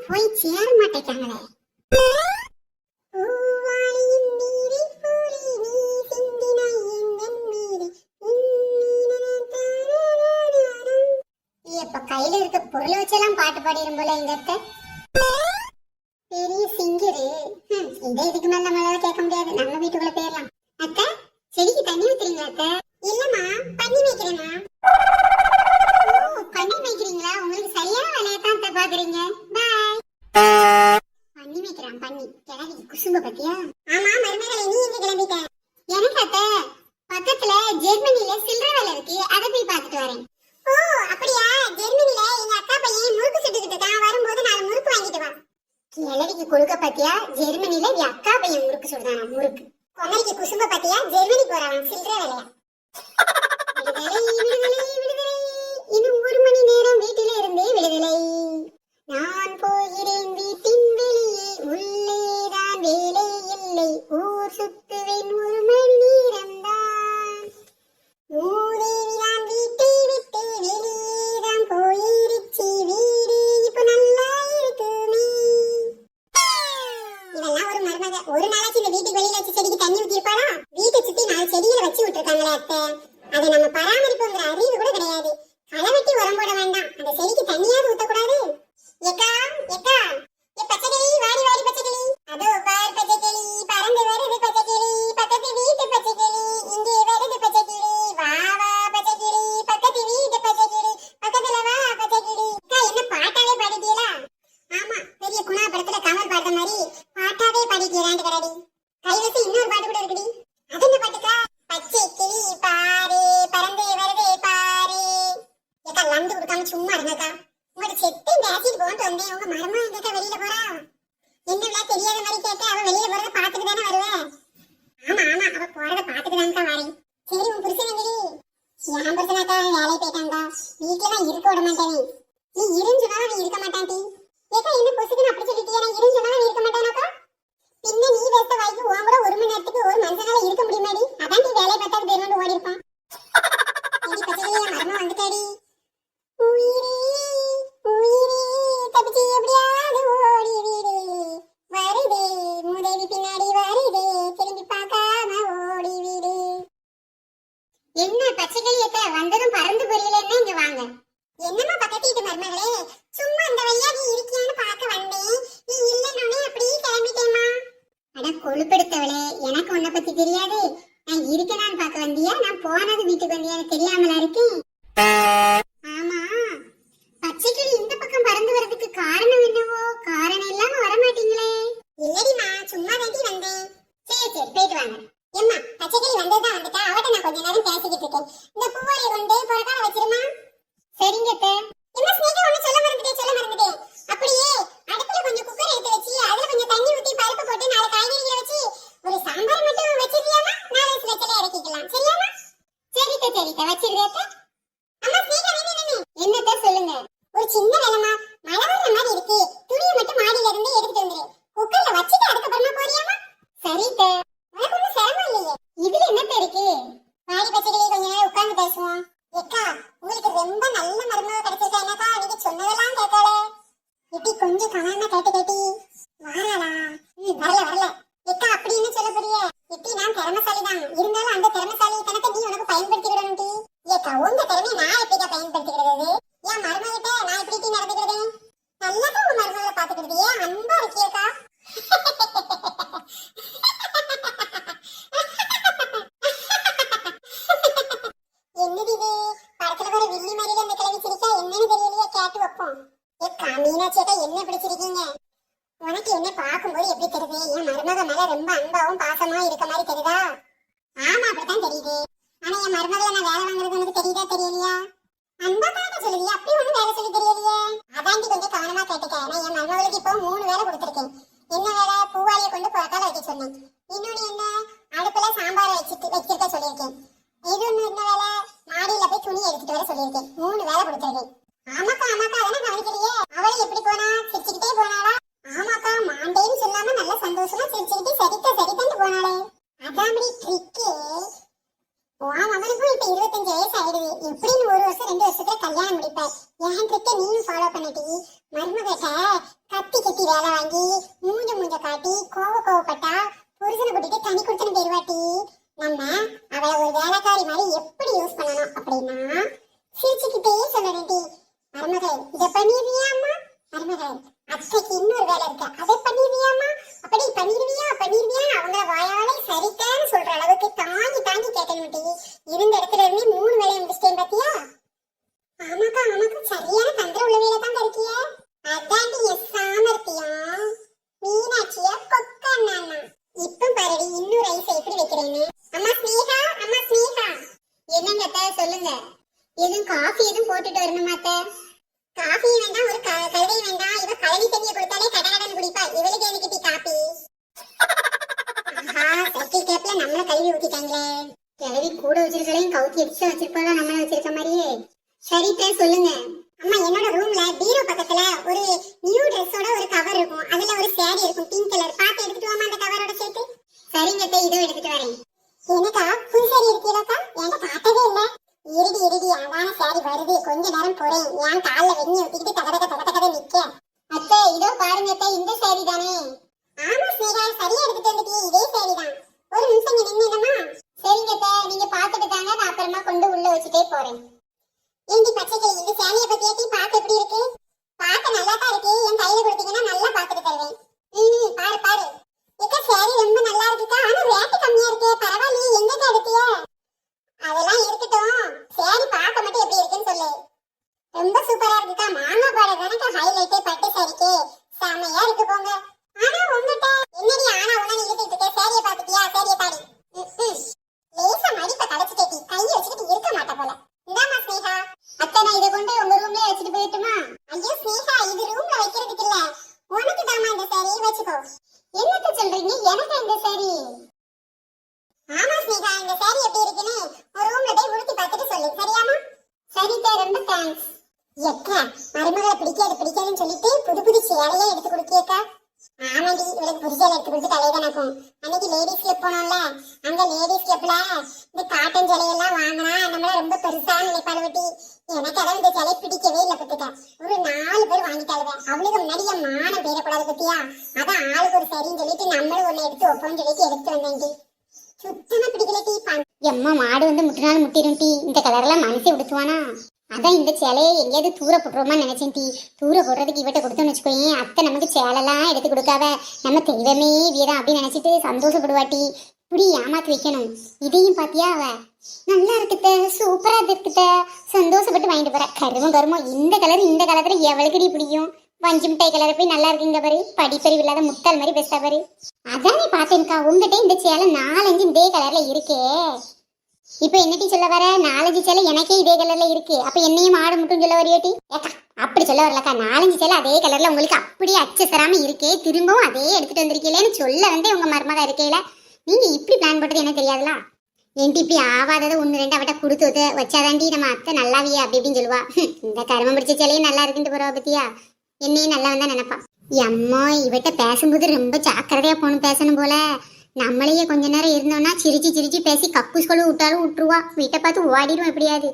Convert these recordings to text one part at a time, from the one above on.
போய் சேர மாட்டேங்காங்களே. இப்ப கையில இருக்க பொருளை வச்செல்லாம் பாட்டு பாடிடும் போல எங்க அத்தை. பெரிய சிங்கரு. இதை இதுக்கு மேல நம்மளால கேட்க முடியாது. நம்ம வீட்டுக்குள்ள போயிடலாம். அத்தை, செடிக்கு தண்ணி ஊத்துறீங்களா அத்தை? இல்லம்மா, பண்ணி வைக்கிறேம்மா. பண்ணி வைக்கிறீங்களா? உங்களுக்கு சரியான வேலையத்தான் அத்தை பாக்குறீங்க. பாய். பண்ணி வைக்கிறான் பண்ணி. கிளவி குசும்ப பத்தியா? ஆமா மருமகளே, நீ எங்க கிளம்பிட்ட? எனக்கு அத்தை, பக்கத்துல ஜெர்மனில சில்லற வேலை இருக்கு, அதை போய் பார்த்துட்டு வரேன். ஓ அப்படியா? ஜெர்மனில எங்க அக்கா பையன் முறுக்கு சுட்டுக்கிட்டு இருக்கான், வரும்போது 4 முறுக்கு வாங்கிட்டு வா. கிளவிக்கு கொடுக்க பாத்தியா? ஜெர்மனில என் அக்கா பையன் முறுக்கு சுடுதானா முறுக்கு. கொமரிக்கு குசும்ப பாத்தியா? ஜெர்மனி போறான் சில்லற வேலையா. விடுதலை விடுதலை விடுதலை, இன்னும் 1 மணி நேரம் வீட்டில இருந்தே விடுதலை. நான் போகிறேன் வீட்டின் வெளியே, உள்ளேதான் வேலை இல்லை, ஊர் சுத்துவேன் 1 மணி நேரம் தான். மூதேவிதான் வீட்டை விட்டு வெளியேதான் போயிருச்சு, வீடு இப்ப நல்லா இருக்குமே. இதெல்லாம் ஒரு மருமக. ஒரு நாளாச்சு இந்த வீட்டுக்கு வெளியில வச்சு செடிக்கு தண்ணி ஊத்திருப்பாளா? வீட்டை சுத்தி 4 செடிகளை வச்சு விட்டுருக்காங்களே அத்தை, அதை நம்ம பராமரிப்புங்கிற அறிவு கூட கிடையாது. களை வெட்டி உரம் போட வேண்டாம், அந்த செடிக்கு தண்ணியாவது ஊத்தக்கூடாது. ஏக்கா ஏக்கா, ஏ பச்சைக்கிளி, வாடி வாடி பச்சைக்கிளி. அதோ பார் பச்சைக்கிளி, பறந்து வருது பச்சைக்கிளி, பக்கத்து வீட்டு பச்சைக்கிளி, இங்கே வருது பச்சைக்கிளி. வா வா பச்சைக்கிளி, பக்கத்து வீட்டு பச்சைக்கிளி, பக்கத்துல வா பச்சைக்கிளி. அக்கா, என்ன பாட்டாவே பாடிட்டீங்களா? ஆமா, பெரிய குணா படத்துல கமல் பாடுற மாதிரி பாட்டாவே பாடிக்கிறாண்டு கடடி. கைவசம் இன்னொரு பாட்டு கூட இருக்குடி. அது என்ன பாட்டுக்கா? பச்சைக்கிளி பாரு, பறந்து வருதே பாரு. ஏக்கா, லந்து கொடுக்காம சும்மா இருங்கக்கா. உங்களோட செத்தை பேசிட்டு போட்டு வந்தேன். உங்க மரமா எங்கக்கா வெளியில போறா? என்னவிழா தெரியாத மாதிரி கேட்ட, அவ வெளியில போறத பாத்துட்டு தானே வருவேன். ஆமா ஆமா, அவ போறத பாத்துட்டு தான்க்கா வரேன். சரி, உன் புருஷன் எங்கடி? என் புருஷனாக்கா வேலையை போயிட்டாங்கா, வீட்டுலதான் இருக்க விட மாட்டேன். நீ இருன்னு சொன்னாலும் அவன் இருக்க மாட்டான்டி. ஏக்கா, என்ன பொசுக்குன்னு அப்படி சொல்லிட்டியா? நான் இருன்னு சொன்னாலும் இருக்க மாட்டானாக்கா? பின்ன நீ பேச வாய்ப்பு உன் கூட 1 மணி நேரத்துக்கு ஒரு மனுஷனால இருக்க முடியுமாடி? அதான் நீ வேலையை பார்த்தாது பேருந்து ஓடி இருப்பான். மரமா வந்துட்டாடி. உயிரே உயிரே, தப்பிச்சு எப்படியாவது ஓடி வீடு. வருதே மூதேவி பின்னாடி வருதே, திரும்பி பார்க்காம ஓடி வீடு. என்ன பச்சைக்கிளியத்தை வந்ததும் பறந்து புரியலன்னா இங்க வாங்க. என்னமா பக்கத்து வீட்டு மருமகளே, சும்மா அந்த வழியா நீ இருக்கியான்னு பார்க்க வந்தேன். நீ இல்லைன்னே அப்படியே கிளம்பிட்டேமா. அட கொழுப்பெடுத்தவளே, எனக்கு உன்னை பத்தி தெரியாது. நான் இருக்கனான்னு பார்க்க வந்தியா, நான் போனது வீட்டுக்கு வந்தியான்னு தெரியாமலா இருக்கேன். ஆமா, பச்சைக்கிளி இந்த பக்கம் பறந்து வரதுக்கு காரணம் என்னவோ? காரணம் இல்லாம வரமாட்டீங்களே. இல்லடிமா, சும்மா தாண்டி வந்தேன். சரி சரி, போயிட்டு வாங்க. எம்மா, பச்சைக்கிளி வந்ததுதான் வந்துட்டா, அவட்ட நான் கொஞ்ச நேரம் பேசிக்கிட்டு இருக்கேன். இந்த பூவாயை கொண்டு புறக்கால வச்சிருமா. சரிங்க அத்தை. என்ன ஸ்னேகா, ஒண்ணு சொல்ல மறந்துட்டேன். அப்படியே அடுப்புல கொஞ்சம் குக்கர் எடுத்து வச்சு அதுல கொஞ்சம் தண்ணி ஊத்தி பருப்பு போட்டு 4 காய்கறிகளை வச்சு ஒரு சாம்பார் மட்டும் வச்சிருக்கியாமா? 4 விசில இறக்கிக்கலாம். சரியாமா? சரிக்கா சரிக்கா, வச்சிருக்கேன். அம்மா ஸ்னேகா, என்னத்த சொல்லுங்க. ஒரு சின்ன வேலைமா, மழை வர்ற மாதிரி இருக்கு, துணியை மட்டும் மாடியில இருந்து எடுத்துட்டு வந்துரு. குக்கர்ல வச்சுட்டு அதுக்கப்புறமா போறியாமா? சரித்த. உனக்கு ஒன்றும் சிரமம் இல்லையே. இதுல என்னத்த இருக்கு? வாடி பச்சைக்கிளி, கொஞ்ச நேரம் உட்கார்ந்து பேசுவோம். ஏக்கா, உங்களுக்கு ரொம்ப நல்ல மருமக கிடைச்சிருக்கா. என்னக்கா, நீங்க சொன்னதெல்லாம் கேட்கல. இப்படி கொஞ்சம் கவனமா கேட்டு வாராளா? வரல. ஏக்கா, அப்படின்னு சொல்ல போறிய? இப்படி நான் திறமைசாலிதான், இருந்தாலும் அந்த திறமைசாலி தனத்தை நீ உனக்கு பயன்படுத்திக்கிடணும் டி. ஏக்கா, உங்க திறமையை நான் எப்படிக்கா பயன்படுத்திக்கிறது? என் மருமகிட்ட நான் எப்படி நடந்துக்கிறது? நல்லாதான் உங்க மருமகளை பாத்துக்கிறது. ஏன் அன்பா இருக்கியக்கா? என்னது இது? படத்துல வர வில்லி மாதிரில அந்த கிளவி சிரிக்கா, என்னன்னு தெரியலையே, கேட்டு வைப்போம். ஏக்கா, மீனாட்சியக்கா, என்ன பிடிச்சிருக்கீங்க? உனக்கு என்ன பார்க்கும்போது எப்படி தெரியுது? என் மருமக மேல ரொம்ப அன்பாவும் பாசமா இருக்க மாதிரி தெரியுதா? ஆமா, அப்படித்தான் தெரியுது. ஆனா என் மருமகளை நான் வேலை வாங்குறது உனக்கு தெரியுதா தெரியலையா? அன்பா தானே சொல்லுவியா, அப்படி ஒண்ணும் வேலை சொல்லி தெரியலையே. அதாண்டி கொஞ்சம் கவனமா கேட்டுக்க. நான் என் மருமகளுக்கு இப்போ 3 வேலை கொடுத்துருக்கேன். என்ன வேலை? பூவாளியை கொண்டு புறக்கால வைக்க சொன்னேன். இன்னொன்னு என்ன? அடுப்புல சாம்பார் வச்சிருக்க சொல்லியிருக்கேன். இது ஒண்ணு என்ன வேலை? மாடியில போய் துணி எடுத்துட்டு வர சொல்லியிருக்கேன். 3 வேலை கொடுத்துருக்கேன். ஆமாக்கா அதெல்லாம் கவனிக்கலையே. அவளை எப்படி போனா? சிரிச்சுக்கிட்டே போனாளா? ஆமாக்கா, மாண்டேன்னு சொல்லாம நல்ல சந்தோஷமா சிரிச்சுக்கிட்டு சரிதான் போனாளே. அதான் ட்ரிக்கு. உன் மகனுக்கும் இப்ப 25 வயசு ஆயிடுது. எப்படின்னு 1 வருஷம் 2 வருஷத்துல கல்யாணம் முடிப்ப. என் ட்ரிக்கை நீயும் ஃபாலோ பண்ணிட்டி. மருமகிட்ட கத்தி கத்தி வேலை வாங்கி மூஞ்ச காட்டி கோவப்பட்டா புருஷனை கூட்டிட்டு தனி கொடுத்தன போயிருவாட்டி. நம்ம அவளை ஒரு வேலைக்காரி மாதிரி எப்படி யூஸ் பண்ணணும் அப்படின்னா சிரிச்சுக்கிட்டே சொல்லணும்டி. மருமகள் இதை பண்ணிடுவியாமா? மருமகள் அத்தைக்கு இன்னொரு வேலை இருக்கு, அதை பண்ணிடுவியாமா? அப்படி பண்ணிடுவியா அவங்கள வாயாலே சரித்தான்னு சொல்ற அளவுக்கு தாங்கி கேட்கணும்டி. இருந்த இடத்துல இருந்து 3 வேலையை முடிச்சிட்டேன் பாத்தியா? ஆமாக்கா சரியான தந்திர உள்ள வேலை தான் இருக்கிய. அதாண்டி என் சாமர்த்தியம். மீனாட்சியா கொக்கண்ணா. இப்ப பாருடி இன்னொரு ஐஸ் எப்படி வைக்கிறேன்னு. அம்மா ஸ்னேகா என்னங்க அத்தை சொல்லுங்க. எதுவும் காஃபி எதுவும் போட்டுட்டு வரணுமாத்த? காஃபி வேண்டாம், ஒரு கழுதை வேண்டாம். இவ கழனி தண்ணியை கொடுத்தாலே கடகடன்னு குடிப்பா. இவளுக்கு எனக்கு டீ காபி. சைக்கிள் கேப்ல நம்மள கழுவி ஊத்திட்டாங்களே. கிளவி கூட வச்சிருக்கலையும் கவுத்தி அடிச்சு வச்சிருப்பாளா நம்மள வச்சிருக்க மாதிரியே. சரித்த சொல்லுங்க. அம்மா என்னோட ரூம்ல பீரோ பக்கத்துல ஒரு நியூ ட்ரெஸ்ஸோட ஒரு கவர் இருக்கும். அதுல ஒரு சாரி இருக்கும் பிங்க் கலர். பாத்து எடுத்துட்டு வாமா அந்த கவரோட சேர்த்து. சரிங்க அத்தை, இதோ எடுத்துட்டு வரேன். எனக்கா புது சாரி எடுக்கீங்களா? என்கிட்ட பார்த்ததே இல்ல. இருடி அதான சாரி வருது, கொஞ்ச நேரம் போறேன். என் கால்ல வெண்ணி ஊத்திக்கிட்டு தகதக நிக்க. அத்தை இதோ பாருங்க அத்தை, இந்த சாரி தானே? ஆமா ஸ்னேகா, சரியா எடுத்துட்டு வந்துட்டியே, இதே சாரி தான். ஒரு நிமிஷம் நின்னுடமா? சரிங்க அத்தை, நீங்க பாத்துட்டு தாங்க, நான் அப்புறமா கொண்டு உள்ள வச்சுட்டே போறேன். ஏண்டி பச்சைக்கிளி, இந்த சாரியை பத்தியாட்டி பாக்க எப்படி இருக்கு? பாக்க நல்லா தான் இருக்கு. என் கையில கொடுத்தீங்கன்னா நல்லா பாத்துட்டு தருவேன். பாரு ஏக்கா சாரி ரொம்ப நல்லா இருக்குக்கா. ஆனா ரேட்டு கம்மியா இருக்கே, பரவாயில்லையே. எங்கக்கா எடுத்திய? அதெல்லாம் இருக்கட்டும், சாரி பார்க்க மட்டும் எப்படி இருக்குன்னு சொல்லு. ரொம்ப சூப்பரா இருக்குக்கா. மாங்காய் பாட தானக்கா ஹைலைட்டே பட்டு சாரிக்கு. செமையா இருக்கு போங்க. ஆனா உங்ககிட்ட என்னடி ஆனா உடனே இழுத்துட்டு இருக்க? சாரியை பார்த்துட்டியா? சாரியை பாடி. லேசா மடிப்பை கடைச்சிட்டேட்டி, கையை வச்சுக்கிட்டு இருக்க மாட்ட போல. இந்தாமா ஸ்னேகா. அத்தை நான் இதை கொண்டு உங்க ரூம்லயே வச்சுட்டு போயிட்டுமா? ஐயோ ஸ்னேகா, இது ரூம்ல வைக்கிறதுக்கு இல்ல, உனக்கு தாமா இந்த சாரி, வச்சுக்கோ. என்னத்த சொல்றீங்க? எனக்கு இந்த சாரி? ஆமா ஸ்னேகா, இந்த சாரி எப்படி இருக்குன்னு ஒரு ரூம்ல போய் உடுத்தி பார்த்துட்டு சொல்லு, சரியாமா? சரிதா, ரொம்ப தேங்க்ஸ். ஏக்கா மருமகளை பிடிக்காதுன்னு சொல்லிட்டு புது சேலையா எடுத்து கொடுக்கியக்கா. ஆமாடி, இவளுக்கு புது சேலை எடுத்து கொடுத்து தலையதானாக்கும். அன்னைக்கு லேடிஸ் கிளப் போனோம்ல, அங்க லேடிஸ் கிளப்ல இந்த காட்டன் சேலையெல்லாம் வாங்கினா நம்மள ரொம்ப பெருசா நினைப்பாள் வட்டி. எனக்கு அதான் இந்த சேலை பிடிக்கவே இல்லை பத்துக்க. ஒரு 4 பேர் வாங்கிட்டாளுவேன். அவளுக்கு முன்னாடி என் மானம் பேரக்கூடாது பத்தியா? அதான் ஆளுக்கு ஒரு சரின்னு சொல்லிட்டு நம்மளும் ஒண்ணு எடுத்து வைப்போம்னு சொல்லிட்டு எடுத்து வந்தேன்டி. சுத்தமா பிடிக்கல டீ. எம்மா மாடு வந்து முட்டினாலும் முட்டிடும் டீ. இந்த கலர்லாம் மனசே விடுத்துவானா? அதான் இந்த சேலையை எங்கேயாவது தூர போட்டுருவோமா நினைச்சேன் டீ. தூர போடுறதுக்கு இவட்ட கொடுத்தோன்னு வச்சுக்கோங்க, அத்தை நமக்கு சேலைலாம் எடுத்து கொடுக்காவ. நம்ம தெய்வமே வீரம் அப்படின்னு நினைச்சிட்டு சந்தோஷப்படுவாட்டி. இப்படி ஏமாத்தி வைக்கணும். இதையும் பாத்தியா? அவ நல்லா இருக்குத்த, சூப்பரா இருக்குத்த, சந்தோஷப்பட்டு வாங்கிட்டு போற. கருமம் இந்த கலர்ல எவளுக்கு பிடிக்கும்? வஞ்சி மிட்டாய் கலரை போய் நல்லா இருக்குங்க பாரு. படிப்பறிவு இல்லாத முட்டாள் மாதிரி பேசா பாரு. அதானே பார்த்தேன்க்கா, உங்ககிட்ட இந்த சேலை 4-5 இதே கலர்ல இருக்கே. இப்ப என்னட்டி சொல்ல வர? 4-5 சேலை எனக்கே இதே கலர்ல இருக்கு. அப்ப என்னையும் ஆடு முட்டும் சொல்ல வரையோட்டி? ஏக்கா அப்படி சொல்ல வரலக்கா. 4-5 சேலை அதே கலர்ல உங்களுக்கு அப்படியே அச்சசராம இருக்கே, திரும்பவும் அதே எடுத்துட்டு வந்திருக்கீங்களேன்னு சொல்ல வந்து உங்க மருமக இருக்கையில நீங்க இப்படி பிளான் போட்டது என்ன தெரியாதுல? என்டி இப்படி ஆவாததை 1-2 அவட்ட கொடுத்து வச்சாதாண்டி நம்ம அத்தை நல்லாவியே அப்படி இப்படின்னு சொல்லுவா. இந்த கருமம் பிடிச்ச சேலையும் நல்லா இருக்குன்ட்டு போறவா பத்தியா? என்னையும் நல்லா வந்தா நினைப்பா. அம்மா இவட்ட பேசும்போது ரொம்ப ஜாக்கிரதையா போகணும் பேசணும் போல. நம்மளையே கொஞ்ச நேரம் இருந்தோம்னா சிரிச்சு பேசி கக்கூஸ் கொழு விட்டுருவா. வீட்டை பார்த்து ஓடிடும் எப்படியாது.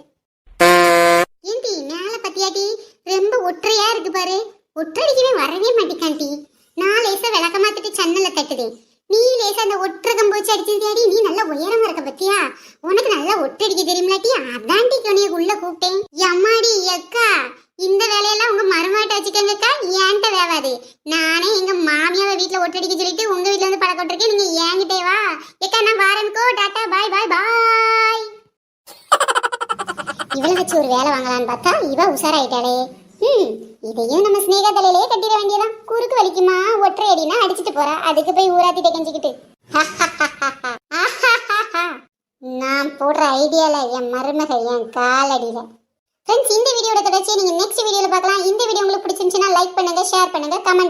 ஏன்டி மேல பத்தியாட்டி ரொம்ப ஒற்றையா இருக்கு பாரு. ஒற்றடிக்கவே வரவே மாட்டிக்காண்டி. நான் லேசா விளக்க மாத்திட்டு சன்னல தட்டுது. நீ லேசா அந்த ஒற்றகம் போச்சு அடிச்சதுடி. நீ நல்லா உயரமா இருக்க பத்தியா? உனக்கு நல்லா ஒற்றடிக்க தெரியுமிலாட்டி? அதாண்டி உன்னைய உள்ள கூப்பிட்டேன். அம்மாடி அக்கா, இந்த வேலையெல்லாம் உங்க மருமாட்ட வச்சுக்கங்கக்கா, ஏன்ட்ட வேவாது. நானே எங்க மாமியாவை வீட்டுல ஒட்டடிக்க சொல்லிட்டு உங்க வீட்டுல வந்து பழக்கம் விட்டுருக்கேன். நீங்க ஏங்கிட்டே வா ஏக்கா. நான் வாரனுக்கோ, டாட்டா, பாய். இவளை வச்சு ஒரு வேலை வாங்கலான்னு பார்த்தா இவ உஷாராயிட்டாளே. இதையும் நம்ம ஸ்னேகா தலையிலே கட்டிட வேண்டியதான். குறுக்கு வலிக்குமா? ஒற்றை அடினா அடிச்சுட்டு போறா, அதுக்கு போய் ஊராத்திட்ட கெஞ்சிக்கிட்டு. நான் போடுற ஐடியால என் மருமக என் காலடியில. ஃப்ரெண்ட்ஸ், இந்த வீடியோட தொடர்ச்சியை நீங்க நெக்ஸ்ட் வீடியோல பார்க்கலாம். இந்த வீடியோ உங்களுக்கு பிடிச்சிருந்துச்சுன்னா லைக் பண்ணுங்க, ஷேர் பண்ணுங்க, கமெண்ட்